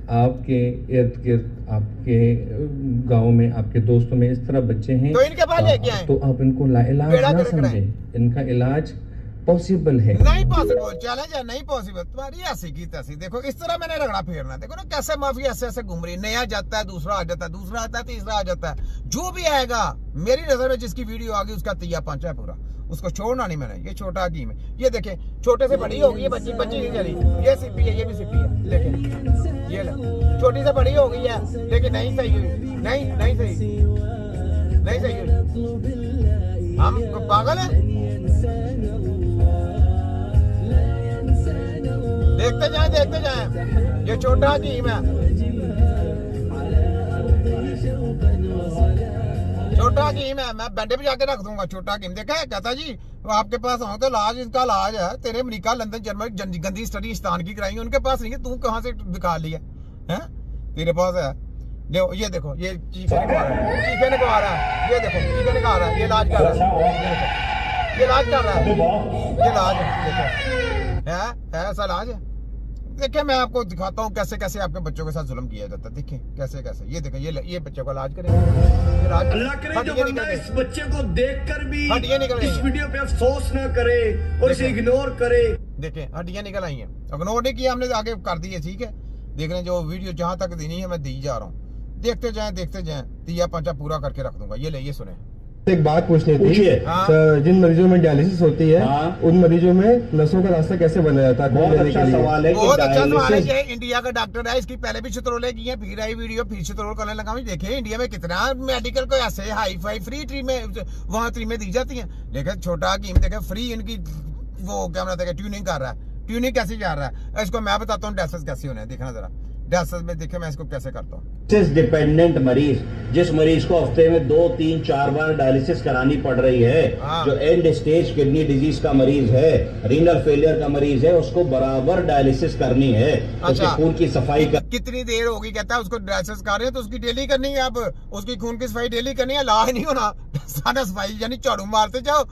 आपके इर्द गिर्द, आपके गांव में, आपके दोस्तों में इस तरह बच्चे हैं तो इनके पास लेके आए, तो आप इनको लाइलाज ना समझें। इनका इलाज पॉसिबल है, नहीं पॉसिबल, चैलेंज है, नहीं पॉसिबल। तुम्हारी ऐसी की तैसी, देखो इस तरह मैंने रगड़ा फेरना, देखो ना कैसे माफी ऐसे ऐसे घूम रही, नया जाता है, दूसरा आ जाता है, दूसरा आता है, तीसरा आ जाता है। जो भी आएगा मेरी नजर में, जिसकी वीडियो आ गई उसका तिया पांचा है पूरा, उसको छोड़ना नहीं मैंने। ये छोटा हकीम है, ये देखे छोटे से बड़ी होगी, ये बच्ची नहीं चली, ये सिपी है, ये भी सिपी है, देखे ये छोटी से बड़ी हो गई है, लेकिन नहीं सही हुई, नहीं सही, नहीं सही हुई। हम पागल है, देखते जाएं। ये छोटा हकीम है, छोटा हकीम है, मैं बैंडे पे जाके रख दूंगा। छोटा हकीम देखा है, कहता जी आपके पास हो तो इलाज, इसका इलाज है। तेरे अमेरिका, लंदन, जर्मनी गंदी स्टडी स्थान की कराई, उनके पास नहीं है, तू कहाँ से दिखा लिया है? तेरे पास है। ये देखो, ये चीखे निकलवा रहा है, ये देखो चीखे निकाल रहा है, ये इलाज कर रहा है, ये इलाज कर रहा है, ये इलाज है, ऐसा इलाज है। देखिए मैं आपको दिखाता हूँ कैसे कैसे आपके बच्चों के साथ जुल्म किया जाता है। देखिए कैसे कैसे, ये देखिए ये बच्चे को इलाज करेंगे, अल्लाह करे जो बंदा इस बच्चे को देखकर भी इस वीडियो पे अफसोस ना करे और इसे इग्नोर करे। देखिए हड्डियां निकल आई हैं, इग्नोर नहीं किया हमने, आगे कर दी है, ठीक है। देख रहे हैं जो वीडियो जहां तक देनी है मैं दी जा रहा हूँ, देखते जाएं, तिया पंचा पूरा करके रख दूंगा। ये ले, ये सुने। एक बात पूछनी थी, जिन मरीजों में डायलिसिस होती है, उन मरीजों में नसों का रास्ता कैसे बना जाता है? बहुत अच्छा सवाल है, बहुत अच्छा सवाल है। ये इंडिया का डॉक्टर है, इसकी पहले भी छितरोले की है, फिर आई वीडियो, फिर छितरोल करने लगा। देखे इंडिया में कितना मेडिकल को ऐसे हाई फाई फ्री ट्रीटमेंट वहाँ फ्री में दी जाती है, लेकिन छोटा हकीम देखे फ्री इनकी वो क्या बनाते, ट्यूनिंग कर रहा है। ट्यूनिंग कैसे जा रहा है इसको मैं बताता हूँ, डायलिसिस कैसे होना है, देखना जरा डायलिसिस में। देखे मैं इसको कैसे करता हूँ। डिपेंडेंट मरीज, जिस मरीज को हफ्ते में 2, 3, 4 बार डायलिसिस करानी पड़ रही है, जो एंड स्टेज किडनी डिजीज का मरीज है, रीनल फेलियर का मरीज है, उसको बराबर डायलिसिस करनी है। उसके खून की सफाई कितनी देर होगी, कहता है उसको डायलिसिस कर रहे हैं तो उसकी डेली करनी है। अब उसकी खून की सफाई डेली करनी है, इलाज नहीं होना सारा सफाई, यानी झाड़ू मारते जाओ,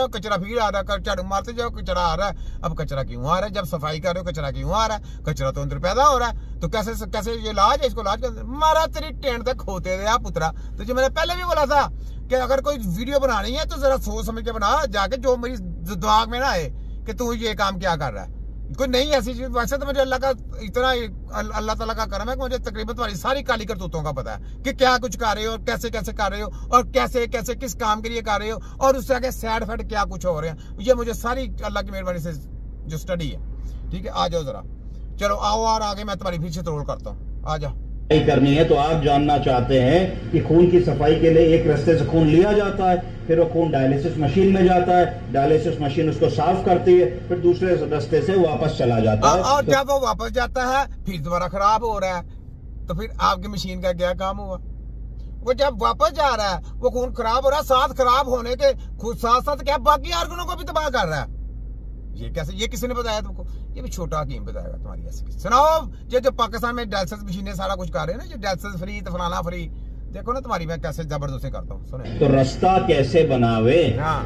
कचरा फिर आ रहा है, झाड़ू मारते जाओ, कचरा आ रहा है। अब कचरा क्यों आ रहा है? जब सफाई कर रहे हो कचरा क्यों आ रहा है? कचरा तो अंदर पैदा हो रहा है, तो कैसे ये इलाज है? इसको इलाज कर मारा तेरी टेंट तक खोते दे पुत्रा। तो जो मैंने पहले भी बोला था कि अगर कोई वीडियो बनानी है तो जरा सोच समझ के बना, जाके जो मेरी दिमाग में ना आए कि तू ये काम क्या कर रहा है, कोई नहीं ऐसी चीज। वैसे तो मुझे अल्लाह का इतना, अल्लाह ताला का करम है कि मुझे तकरीबन तुम्हारी सारी काली करतूतों का पता है कि क्या कुछ कर रहे हो, कैसे कैसे कर रहे हो, और कैसे कैसे किस काम के लिए कर रहे हो, और उससे आगे साइड इफेक्ट क्या कुछ हो रहे हैं। ये मुझे सारी अल्लाह की मेहरबानी से जो स्टडी है, ठीक है। आ जाओ जरा, चलो आओ, और आगे मैं तुम्हारी पीछे तोड़ करता हूँ, आ जाओ। करनी है तो आप जानना चाहते हैं कि खून की सफाई के लिए एक रास्ते से खून लिया जाता है, फिर वो खून डायलिसिस मशीन में जाता है, डायलिसिस मशीन उसको साफ करती है, फिर दूसरे रास्ते से वापस चला जाता है। और जब वो वापस जाता है फिर दोबारा खराब हो रहा है, तो फिर आपकी मशीन का क्या काम हुआ? वो जब वापस जा रहा है वो खून खराब हो रहा है, साथ खराब होने के साथ साथ क्या बाकी आर्गनों को भी तबाह कर रहा है। ये कैसे? ये किसी ने बताया तुमको? ये भी छोटा हकीम बताएगा तुम्हारी ऐसी। सुनाओ, ये जो पाकिस्तान में डायलिसिस मशीनें सारा कुछ कर रहे हैं ना, जो डायलिसिस फ्री तो फलाना फ्री, देखो ना तुम्हारी मैं कैसे जबरदस्ती करता हूँ। सुने तो रास्ता कैसे बनावे?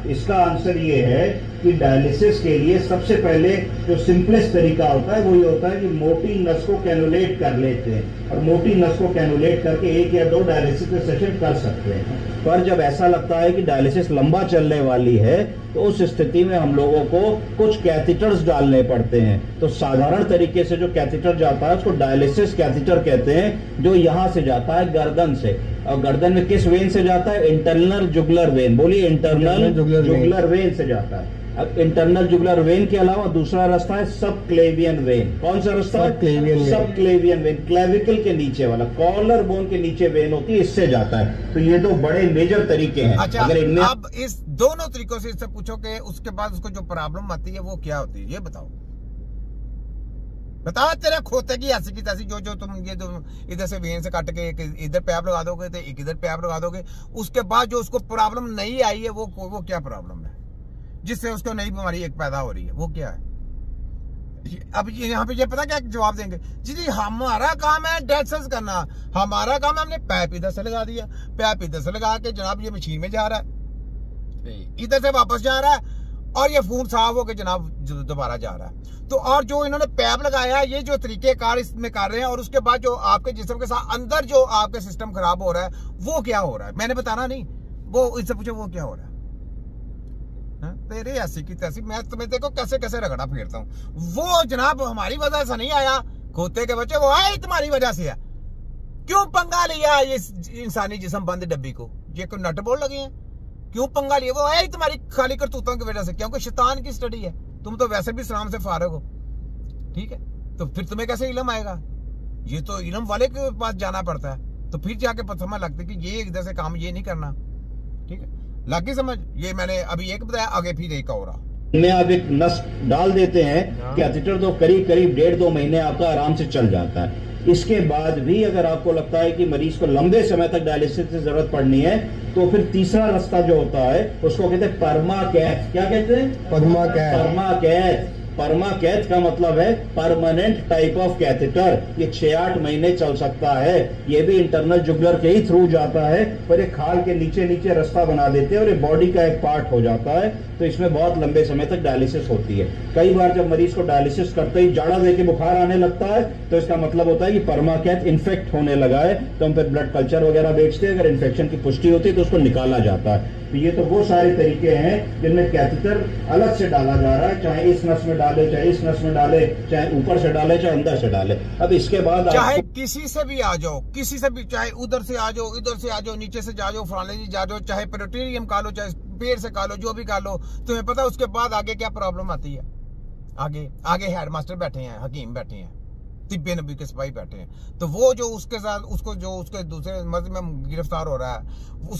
इसका आंसर ये है कि डायलिसिस के लिए सबसे पहले जो सिंपलेस्ट तरीका होता है वो ये होता है कि मोटी नस को कैनुलेट कर लेते हैं, और मोटी नस को कैनुलेट करके 1 या 2 डायलिसिस के सेशन कर सकते हैं। पर जब ऐसा लगता है कि डायलिसिस लंबा चलने वाली है तो उस स्थिति में हम लोगों को कुछ कैथीटर्स डालने पड़ते हैं। तो साधारण तरीके से जो कैथीटर जाता है उसको डायलिसिस कैथीटर कहते हैं, जो यहाँ से जाता है गर्दन से, और गर्दन में किस वेन से जाता है? Internal jugular vein. बोलिए, इंटरनल जुगुलर वेन से जाता है। अब इंटरनल जुगुलर वेन के अलावा दूसरा रास्ता है सब क्लेवियन वेन। कौन सा रास्ता है? सब क्लेवियन वेन, क्लेविकल के नीचे वाला, कॉलर बोन के नीचे वेन होती है, इससे जाता है। तो ये 2 बड़े मेजर तरीके हैं। अच्छा, अगर इनमें अब इस दोनों तरीकों से इससे पूछो कि उसके बाद उसको जो प्रॉब्लम आती है वो क्या होती है, ये बताओ। बताओ तेरे खोते की ऐसी की तैसी, जो तुम ये इधर से वेन से काट के इधर पैप लगा दोगे तो एक इधर पैप लगा दोगे, उसके बाद जो उसको प्रॉब्लम नहीं आई है वो क्या प्रॉब्लम है जिससे उसको नई बीमारी एक पैदा हो रही है, वो क्या है? अब यहाँ पे ये पता क्या जवाब देंगे? जी हमारा काम है डायलिसिस करना, हमारा काम है, हमने पैप इधर से लगा दिया, पैप इधर से लगा के जनाब ये मशीन में जा रहा है, इधर से वापस जा रहा है, और ये खून साफ होकर जनाब दोबारा जा रहा है। तो और जो इन्होंने पैप लगाया, ये जो तरीकेकार इसमें कर रहे हैं, और उसके बाद जो आपके जिस्म के साथ अंदर जो आपके सिस्टम खराब हो रहा है, वो क्या हो रहा है मैंने बताना नहीं, वो इससे पूछो वो क्या हो रहा है। तेरे ऐसी की तैसी, मैं तुम्हें देखो कैसे कैसे रगड़ा फेरता हूँ। वो जनाब हमारी वजह से नहीं आया, खोते के बच्चे, वो आए तुम्हारी वजह से है। क्यों पंगा लिया ये इंसानी जिस्म बंद डब्बी को, ये कोई नट बोल लगे हैं, क्यों पंगा लिया? वो है तुम्हारी खाली करतूतों की वजह से, क्योंकि शैतान की स्टडी है। तुम तो वैसे भी इस्लाम से फारिग हो, ठीक है, तो फिर तुम्हें कैसे इल्म आएगा? ये तो इल्म वाले के पास जाना पड़ता है, तो फिर जाके समझ लगती कि ये इधर से काम ये नहीं करना, ठीक है, लगी समझ। ये मैंने अभी एक बताया, आगे फिर एक और में आप एक नस डाल देते हैं, कैथेटर तो करीब 1.5-2 महीने आपका आराम से चल जाता है। इसके बाद भी अगर आपको लगता है कि मरीज को लंबे समय तक डायलिसिस की जरूरत पड़नी है, तो फिर तीसरा रास्ता जो होता है उसको कहते हैं परमाकैथ। क्या कहते हैं? परमाकैथ। परमाकैथ का मतलब है परमानेंट टाइप ऑफ कैथेटर। ये 6-8 महीने चल सकता है। ये भी इंटरनल जुगुलर के ही थ्रू जाता है, पर ये खाल के नीचे रास्ता बना देते हैं और ये बॉडी का एक पार्ट हो जाता है। तो इसमें बहुत लंबे समय तक डायलिसिस होती है। कई बार जब मरीज को डायलिसिस करते ही जाड़ा देके बुखार आने लगता है, तो इसका मतलब होता है कि परमाकैथ इन्फेक्ट होने लगा है। तो हम फिर ब्लड कल्चर वगैरह बेचते हैं, अगर इन्फेक्शन की पुष्टि होती है तो उसको निकाला जाता है। तो ये तो वो सारे तरीके हैं जिनमें कैथेटर अलग से डाला जा रहा है, चाहे इस नस में डाले, चाहे इस नस में डाले, चाहे ऊपर से डाले, चाहे अंदर से डाले। अब इसके बाद चाहे किसी से भी आ जाओ, किसी से भी, चाहे उधर से आ जाओ, इधर से आ जाओ, नीचे से जा जाओ, फलाने जी जा जाओ, चाहे पेरिटोनियम खा लो, चाहे पेट से खा लो, जो भी खा लो, तुम्हें पता उसके बाद आगे क्या प्रॉब्लम आती है। आगे हेडमास्टर बैठे हैं, हकीम बैठे हैं, तिब्बे नबी के सिपाही बैठे हैं। तो वो जो उसके साथ उसको जो उसके दूसरे मर्ज में गिरफ्तार हो रहा है, उसको